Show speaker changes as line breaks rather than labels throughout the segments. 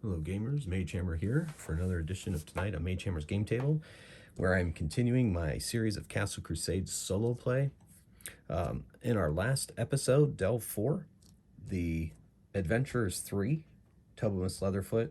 Hello gamers, Magehammer here for another edition of tonight on Magehammer's Game Table, where I'm continuing my series of Castle Crusades solo play. In our last episode, Delve 4, the Adventurers 3, Tobimus Leatherfoot,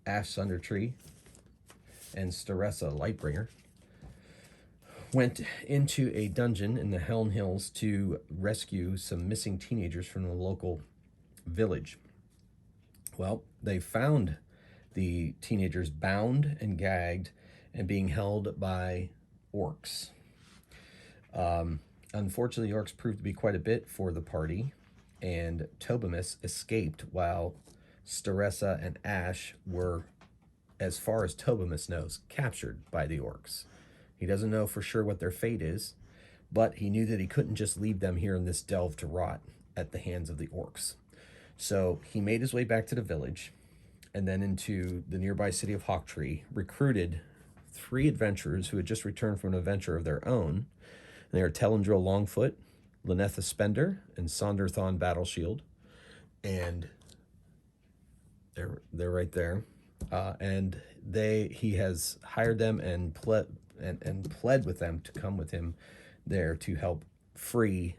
Ash Sundertree, and Staressa Lightbringer went into a dungeon in the Helm Hills to rescue some missing teenagers from the local village. Well, they found the teenagers bound and gagged and being held by orcs. Unfortunately, orcs proved to be quite a bit for the party, and Tobimus escaped while Staressa and Ash were, as far as Tobimus knows, captured by the orcs. He doesn't know for sure what their fate is, but he knew that he couldn't just leave them here in this delve to rot at the hands of the orcs. So he made his way back to the village and then into the nearby city of Hawktree, recruited 3 adventurers who had just returned from an adventure of their own. And they are Telendril Longfoot, Lynetha Spender, and Sonderthon Battleshield. And they're right there. And he has hired them and pled with them to come with him there to help free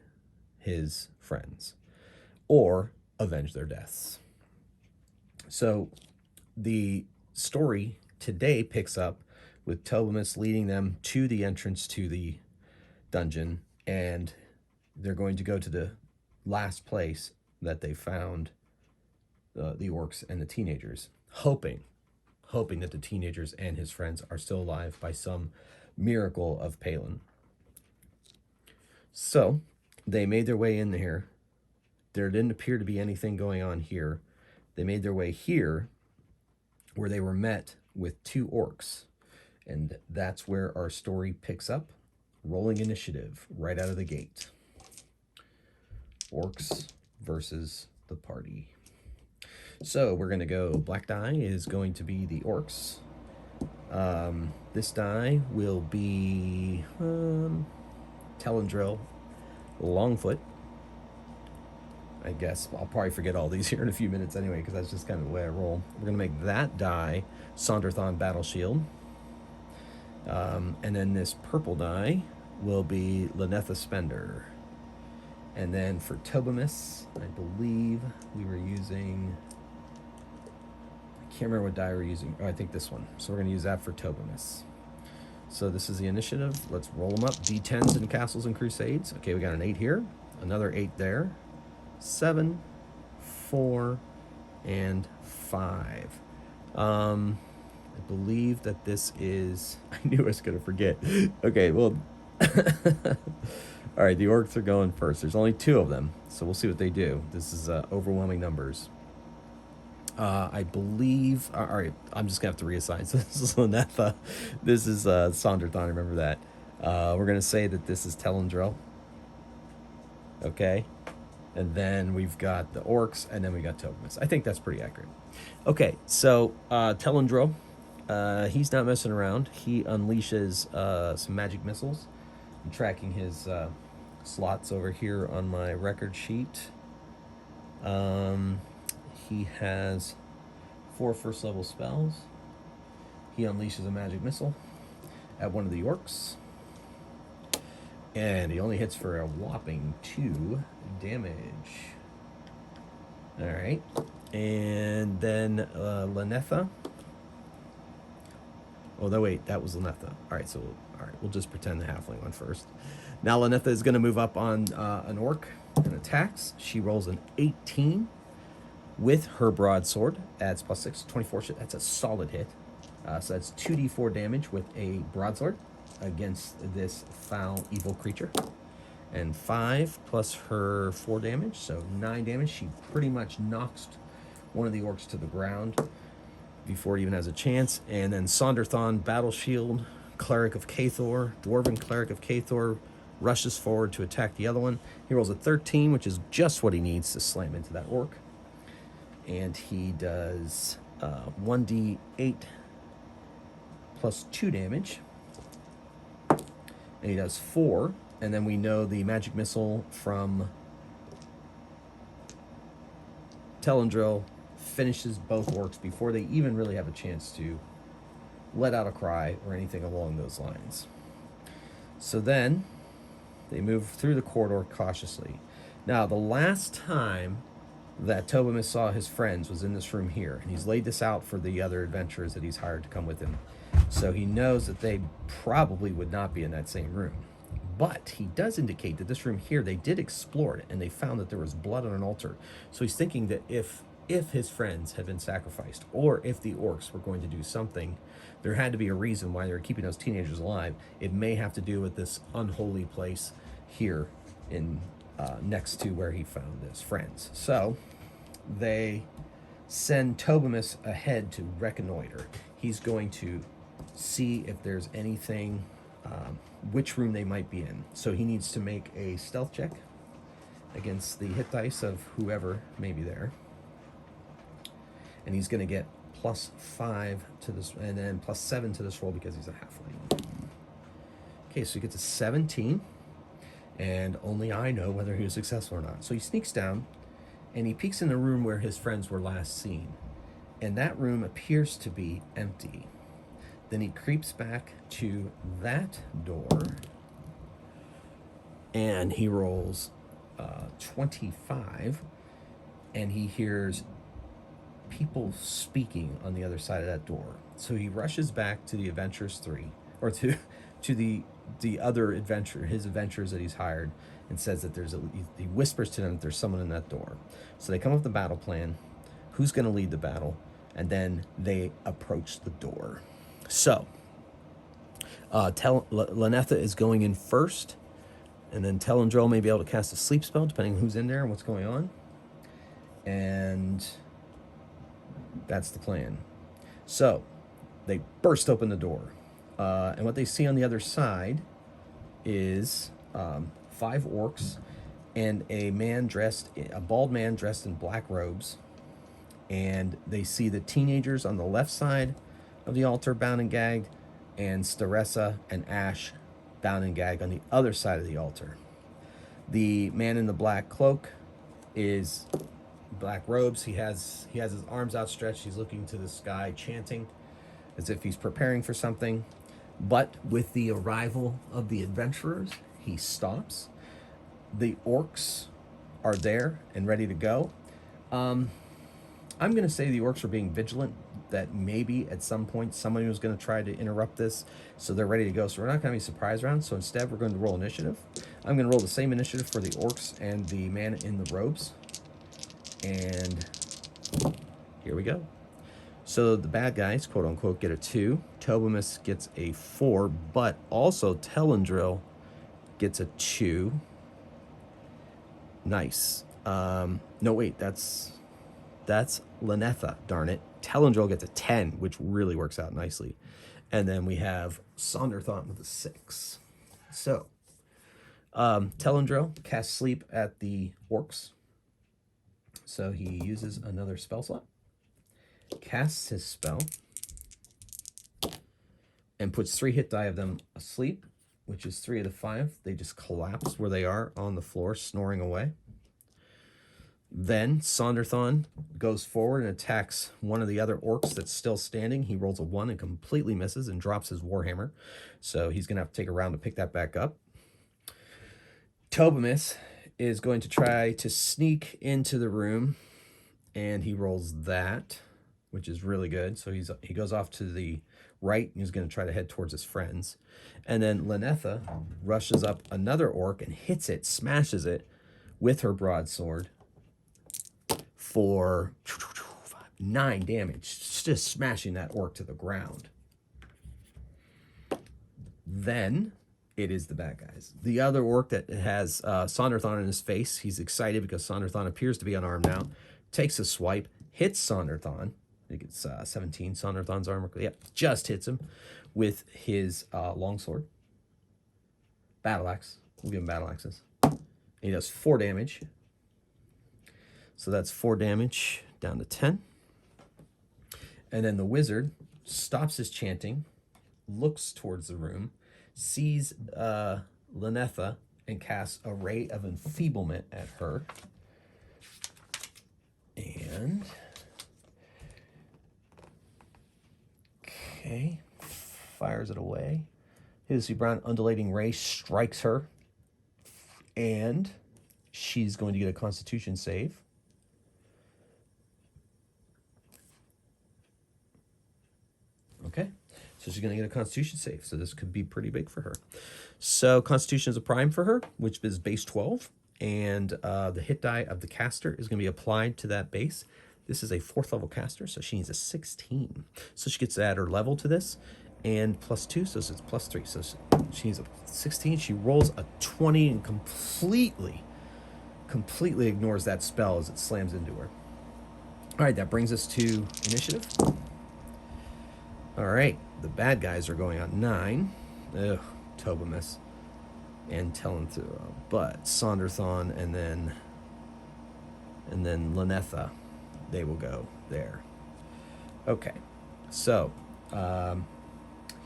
his friends, or avenge their deaths. So the story today picks up with Tobimus leading them to the entrance to the dungeon, and they're going to go to the last place that they found the orcs and the teenagers, hoping that the teenagers and his friends are still alive by some miracle of Palin. So they made their way in here. There didn't appear to be anything going on here. They made their way here, where they were met with 2 orcs. And that's where our story picks up. Rolling initiative right out of the gate. Orcs versus the party. So we're going to go, black die is going to be the orcs. This die will be Telendril Longfoot. I guess I'll probably forget all these here in a few minutes anyway, because that's just kind of the way I roll. We're going to make that die Sonderthon Battleshield. And then this purple die will be Lynetha Spender. And then for Tobimus, I believe we were using... I can't remember what die we're using. Oh, I think this one. So we're going to use that for Tobimus. So this is the initiative. Let's roll them up. D10s in Castles and Crusades. Okay, we got an 8 here. Another 8 there. 7, 4, and 5. I believe that this is... I knew I was going to forget. Okay, well... All right, the orcs are going first. There's only 2 of them, so we'll see what they do. This is overwhelming numbers. I believe... All right, I'm just going to have to reassign. So this is Lynetha. This is Sonderthon, remember that. We're going to say that this is Telendril. Okay. And then we've got the orcs, and then we got Tobimus. I think that's pretty accurate. Okay, so Telendril, he's not messing around. He unleashes some magic missiles. I'm tracking his slots over here on my record sheet. He has 4 first-level spells. He unleashes a magic missile at one of the orcs. And he only hits for a whopping 2 damage. All right. And then Lynetha. Oh, no, wait, that was Lynetha. All right, so we'll just pretend the halfling one first. Now Lynetha is going to move up on an orc and attacks. She rolls an 18 with her broadsword. Adds +6, 24. That's a solid hit. So that's 2d4 damage with a broadsword against this foul, evil creature. And 5 plus her 4 damage, so 9 damage. She pretty much knocks one of the orcs to the ground before it even has a chance. And then Sonderthon Battleshield, Cleric of Cathor, Dwarven Cleric of Cathor, rushes forward to attack the other one. He rolls a 13, which is just what he needs to slam into that orc. And he does 1d8 plus 2 damage. And he does 4, and then we know the magic missile from Telendril finishes both orcs before they even really have a chance to let out a cry or anything along those lines. So then they move through the corridor cautiously. Now, the last time that Tobimus saw his friends was in this room here, and he's laid this out for the other adventurers that he's hired to come with him. So he knows that they probably would not be in that same room. But he does indicate that this room here, they did explore it, and they found that there was blood on an altar. So he's thinking that if his friends had been sacrificed, or if the orcs were going to do something, there had to be a reason why they were keeping those teenagers alive. It may have to do with this unholy place here in next to where he found his friends. So they send Tobimus ahead to reconnoiter. He's going to see if there's anything, which room they might be in. So he needs to make a stealth check against the hit dice of whoever may be there. And he's going to get +5 to this, and then +7 to this roll because he's a halfling. Okay, so he gets a 17, and only I know whether he was successful or not. So he sneaks down, and he peeks in the room where his friends were last seen, and that room appears to be empty. Then he creeps back to that door, and he rolls 25, and he hears people speaking on the other side of that door. So he rushes back to the Adventurers 3, or to the other adventure, his adventurers that he's hired, and says that he whispers to them that there's someone in that door. So they come up with the battle plan, who's going to lead the battle, and then they approach the door. So Lynetha is going in first, and then Telendril may be able to cast a sleep spell depending on who's in there and what's going on. And that's the plan. So they burst open the door, and what they see on the other side is 5 orcs and a bald man dressed in black robes. And they see the teenagers on the left side of the altar bound and gagged, and Staressa and Ash bound and gagged on the other side of the altar. The man in the black cloak is black robes. He has his arms outstretched. He's looking to the sky, chanting as if he's preparing for something. But with the arrival of the adventurers, he stops. The orcs are there and ready to go. I'm going to say the orcs are being vigilant, that maybe at some point somebody was going to try to interrupt this, so they're ready to go. So we're not going to be surprise round. So instead, we're going to roll initiative. I'm going to roll the same initiative for the orcs and the man in the robes. And here we go. So the bad guys, quote unquote, get a 2. Tobimus gets a 4, but also Telendril gets a 2. Nice. No, wait, that's Lynetha, darn it. Telendril gets a 10, which really works out nicely. And then we have Sonderthon with a 6. So Telendril casts sleep at the orcs. So he uses another spell slot, casts his spell, and puts 3 hit die of them asleep, which is 3 of the 5. They just collapse where they are on the floor, snoring away. Then Sonderthon goes forward and attacks one of the other orcs that's still standing. He rolls a 1 and completely misses and drops his warhammer. So he's going to have to take a round to pick that back up. Tobimus is going to try to sneak into the room, and he rolls that, which is really good. So he goes off to the right, and he's going to try to head towards his friends. And then Lynetha rushes up another orc and hits it, smashes it with her broadsword for 9 damage, just smashing that orc to the ground. Then it is the bad guys. The other orc that has Sonderthon in his face, he's excited because Sonderthon appears to be unarmed now, takes a swipe, hits Sonderthon. I think it's 17, Sonderthon's armor. Yep, just hits him with his longsword. Battle axe. We'll give him battle axes. And he does 4 damage. So that's 4 damage down to 10. And then the wizard stops his chanting, looks towards the room, sees Lynetha, and casts a ray of enfeeblement at her. And Okay. Fires it away. His brown undulating ray strikes her. And she's going to get a Constitution save. Okay. So she's going to get a Constitution save. So this could be pretty big for her. So Constitution is a prime for her, which is base 12. And the hit die of the caster is going to be applied to that base. This is a 4th level caster, so she needs a 16. So she gets to add her level to this. And +2, so it's +3. So she needs a 16. She rolls a 20 and completely ignores that spell as it slams into her. All right, that brings us to initiative. All right, the bad guys are going on 9. Ugh, Tobimus and Tellenthua, but Sonderthon and then Lanetha, they will go there. Okay, so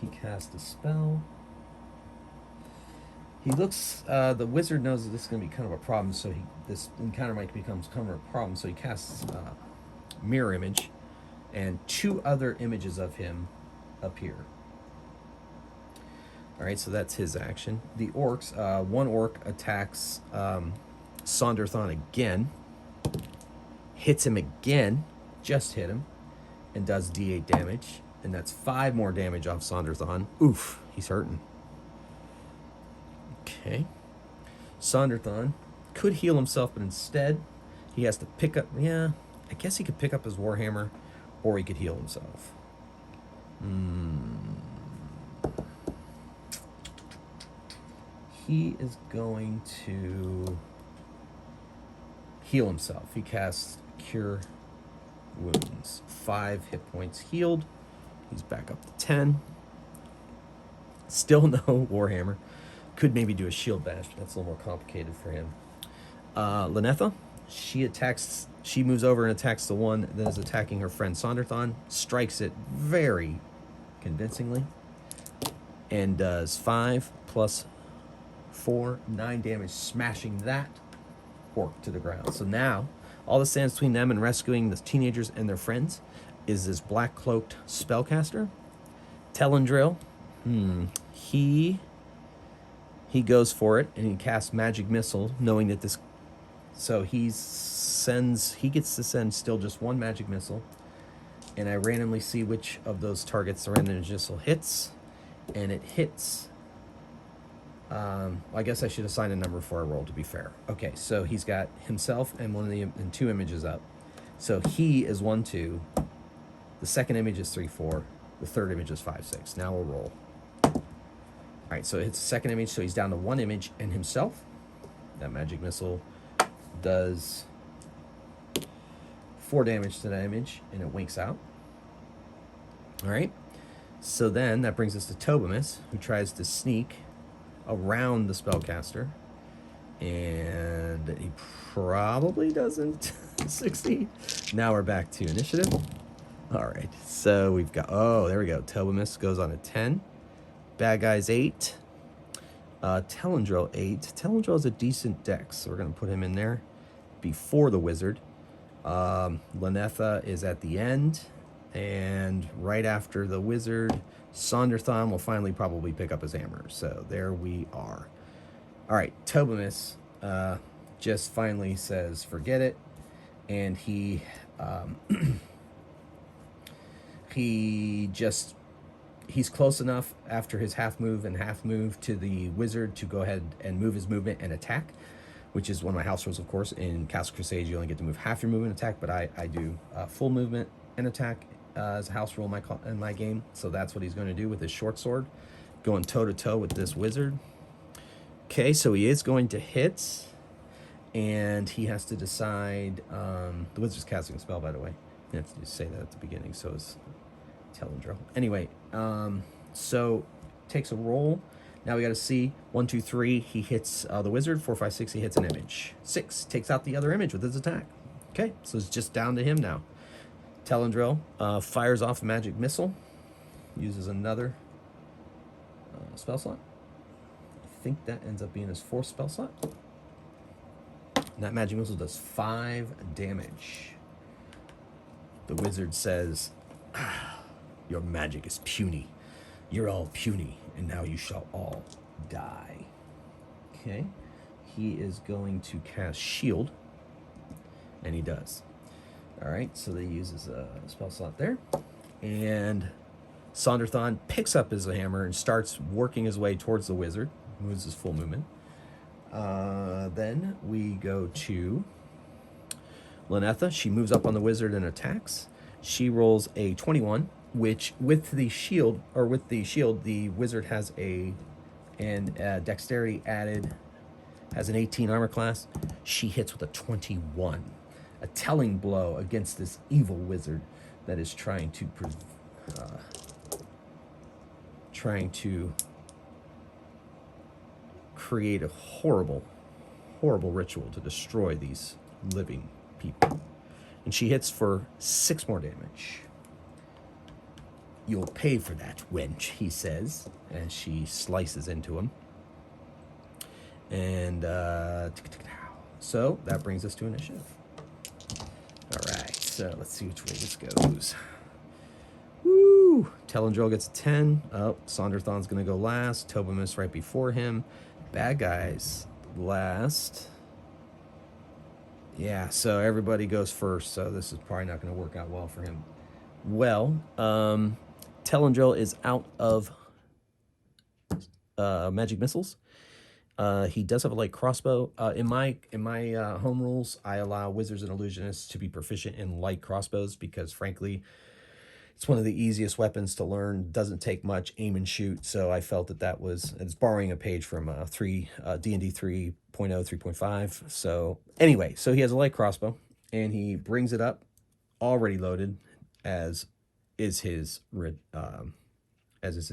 he cast a spell. He looks. The wizard knows that this is going to be kind of a problem, so this encounter might become kind of a problem. So he casts mirror image, and 2 other images of him appear. All right, so that's his action. The orcs. One orc attacks Sonderthon again, hits him again, just hit him, and does D8 damage, and that's 5 more damage off Sonderthon. Oof, he's hurting. Okay. Sonderthon could heal himself, but instead he has to pick up... Yeah, I guess he could pick up his Warhammer, or he could heal himself. He is going to heal himself. He casts Cure Wounds. 5 hit points healed. He's back up to 10. Still no Warhammer. Could maybe do a shield bash, but that's a little more complicated for him. Lanetha, she moves over and attacks the one that is attacking her friend Sonderthon, strikes it very convincingly, and does 5 plus 4, 9 damage, smashing that orc to the ground. So now, all that stands between them and rescuing the teenagers and their friends is this black-cloaked spellcaster, Telendrill. He goes for it, and he casts Magic Missile, knowing that this... So he gets to send still just 1 Magic Missile, and I randomly see which of those targets the random missile hits, and it hits... I guess I should assign a number for a roll, to be fair. Okay, so he's got himself and 2 images up. So he is 1, 2. The second image is 3, 4. The third image is 5, 6. Now we'll roll. All right, so it hits the second image, so he's down to 1 image and himself. That Magic Missile does 4 damage to that image, and it winks out. All right, so then that brings us to Tobimus, who tries to sneak around the spellcaster, and he probably doesn't succeed. Now we're back to initiative. All right, so we've got... Oh, there we go. Tobimus goes on a 10. Bad guys 8. Telendrill 8. Telendrill is a decent dex, so we're going to put him in there before the wizard. Lanetha is at the end, and right after the wizard, Sonderthon will finally probably pick up his hammer. So there we are. All right, Tobimus just finally says forget it, and he's close enough after his half move to the wizard to go ahead and move his movement and attack, which is one of my house rules, of course. In Castle Crusades, you only get to move half your movement and attack, but I do full movement and attack as a house rule in my game. So that's what he's going to do with his short sword, going toe-to-toe with this wizard. Okay, so he is going to hit, and he has to decide... the wizard's casting a spell, by the way. I have to just say that at the beginning, so it's Telendrill. Anyway, so takes a roll. Now we got to see 1, 2, 3. He hits the wizard. 4, 5, 6. He hits an image. 6 takes out the other image with his attack. Okay, so it's just down to him now. Telendrill fires off a magic missile. Uses another spell slot. I think that ends up being his 4th spell slot. And that magic missile does 5 damage. The wizard says, Your magic is puny. You're all puny, and now you shall all die. Okay. He is going to cast Shield, and he does. All right, so he uses a spell slot there. And Sonderthon picks up his hammer and starts working his way towards the wizard. Moves his full movement. Then we go to Lynetha. She moves up on the wizard and attacks. She rolls a 21, which with the shield, the wizard has a dexterity added, has an 18 armor class. She hits with a 21, a telling blow against this evil wizard that is trying to create a horrible ritual to destroy these living people. And she hits for 6 more damage. You'll pay for that, wench, he says, as she slices into him. And so that brings us to initiative. All right, so let's see which way this goes. Woo! Telendril gets a 10. Oh, Sonderthon's going to go last. Tobimus right before him. Bad guys last. Yeah, so everybody goes first, so this is probably not going to work out well for him. Well, Telendril is out of magic missiles. He does have a light crossbow. In my home rules, I allow wizards and illusionists to be proficient in light crossbows because, frankly, it's one of the easiest weapons to learn. Doesn't take much, aim and shoot. So I felt that was, it's borrowing a page from D&D 3.0, 3.5. So anyway, so he has a light crossbow, and he brings it up, already loaded, as is his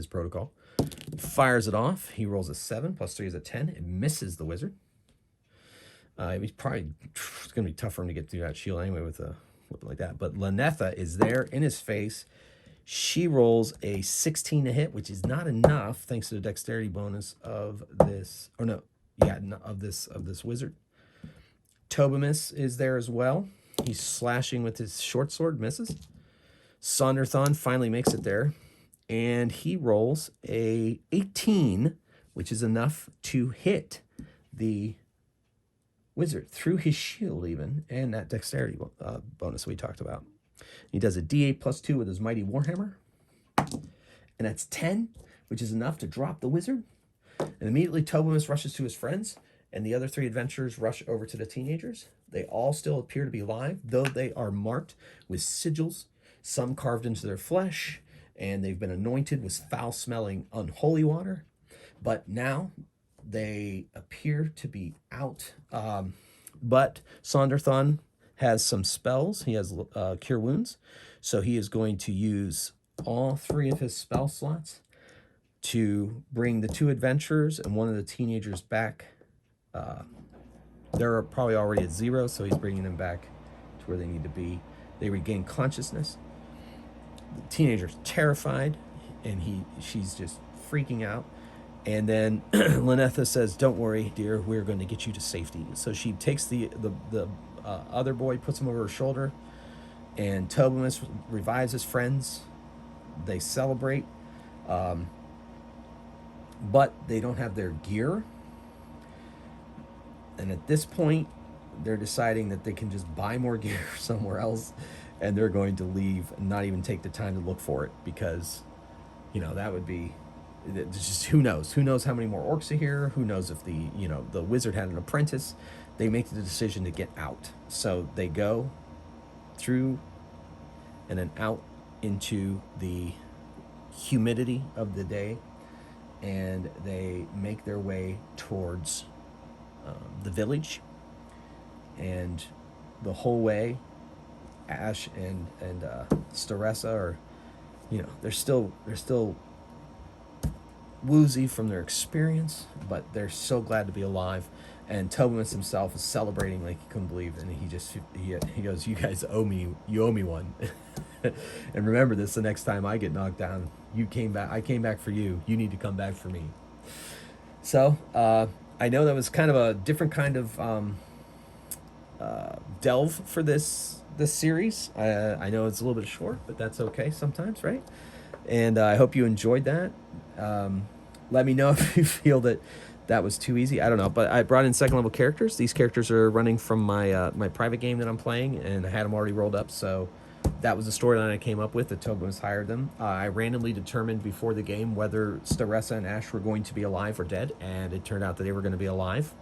protocol. Fires it off. He rolls a 7, plus 3 is a 10. It misses the wizard. It's going to be tough for him to get through that shield anyway with a weapon like that. But Lynetha is there in his face. She rolls a 16 to hit, which is not enough thanks to the dexterity bonus of this. Of this wizard. Tobimus is there as well. He's slashing with his short sword, misses. Sonderthon finally makes it there, and he rolls a 18, which is enough to hit the wizard through his shield even, and that dexterity bonus we talked about. He does a d8 plus 2 with his mighty warhammer, and that's 10, which is enough to drop the wizard. And immediately Tobimus rushes to his friends, and the other 3 adventurers rush over to the teenagers. They all still appear to be alive, though they are marked with sigils, some carved into their flesh, and they've been anointed with foul-smelling unholy water. But now they appear to be out. But Sonderthon has some spells. He has Cure Wounds, so he is going to use all 3 of his spell slots to bring the 2 adventurers and one of the teenagers back. They're probably already at 0, so he's bringing them back to where they need to be. They regain consciousness. The teenager's terrified, and she's just freaking out. And then Lynetha says, "Don't worry, dear, we're going to get you to safety." So she takes the other boy, puts him over her shoulder, and Tobimus revives his friends. They celebrate, but they don't have their gear. And at this point, they're deciding that they can just buy more gear somewhere else, and they're going to leave and not even take the time to look for it because, that would be just who knows how many more orcs are here. Who knows if the wizard had an apprentice. They make the decision to get out, so they go through and then out into the humidity of the day, and they make their way towards the village. And the whole way, Ash and Staressa are, they're still woozy from their experience, but they're so glad to be alive. And Tobimus himself is celebrating like he couldn't believe, and he goes, "You guys owe me one." And remember this: the next time I get knocked down, I came back for you. You need to come back for me. So I know that was kind of a different kind of delve for this series. I know it's a little bit short, but that's okay sometimes, right? And I hope you enjoyed that. Let me know if you feel that was too easy. I don't know, but I brought in second level characters. These characters are running from my my private game that I'm playing, and I had them already rolled up. So that was the storyline I came up with. That Tobimus hired them. I randomly determined before the game whether Staressa and Ash were going to be alive or dead, and it turned out that they were going to be alive.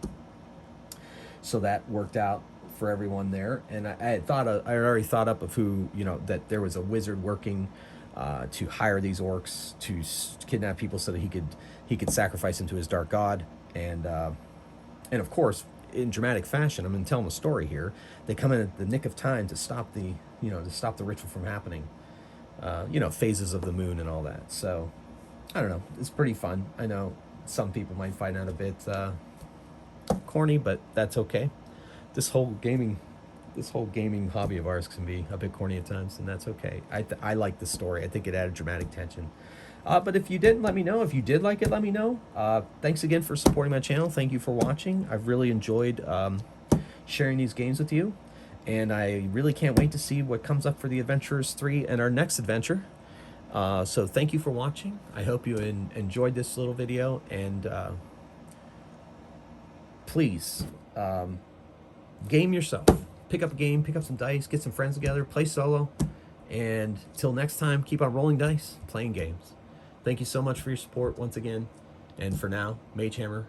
So that worked out for everyone there. And I had already thought up of who, that there was a wizard working to hire these orcs to kidnap people so that he could sacrifice them to his dark god. And of course, in dramatic fashion, I'm telling a story here. They come in at the nick of time to stop the ritual from happening. Phases of the moon and all that. So I don't know. It's pretty fun. I know some people might find that a bit corny, but that's okay. This whole gaming hobby of ours can be a bit corny at times, and that's okay. I like the story. I think it added dramatic tension. But if you didn't, let me know. If you did like it, let me know. Thanks again for supporting my channel. Thank you for watching. I've really enjoyed sharing these games with you, and I really can't wait to see what comes up for the Adventurers 3 and our next adventure. So thank you for watching. I hope you enjoyed this little video, and please game yourself. Pick up a game, pick up some dice, get some friends together, play solo, and till next time, keep on rolling dice, playing games. Thank you so much for your support once again, and for now, magehammer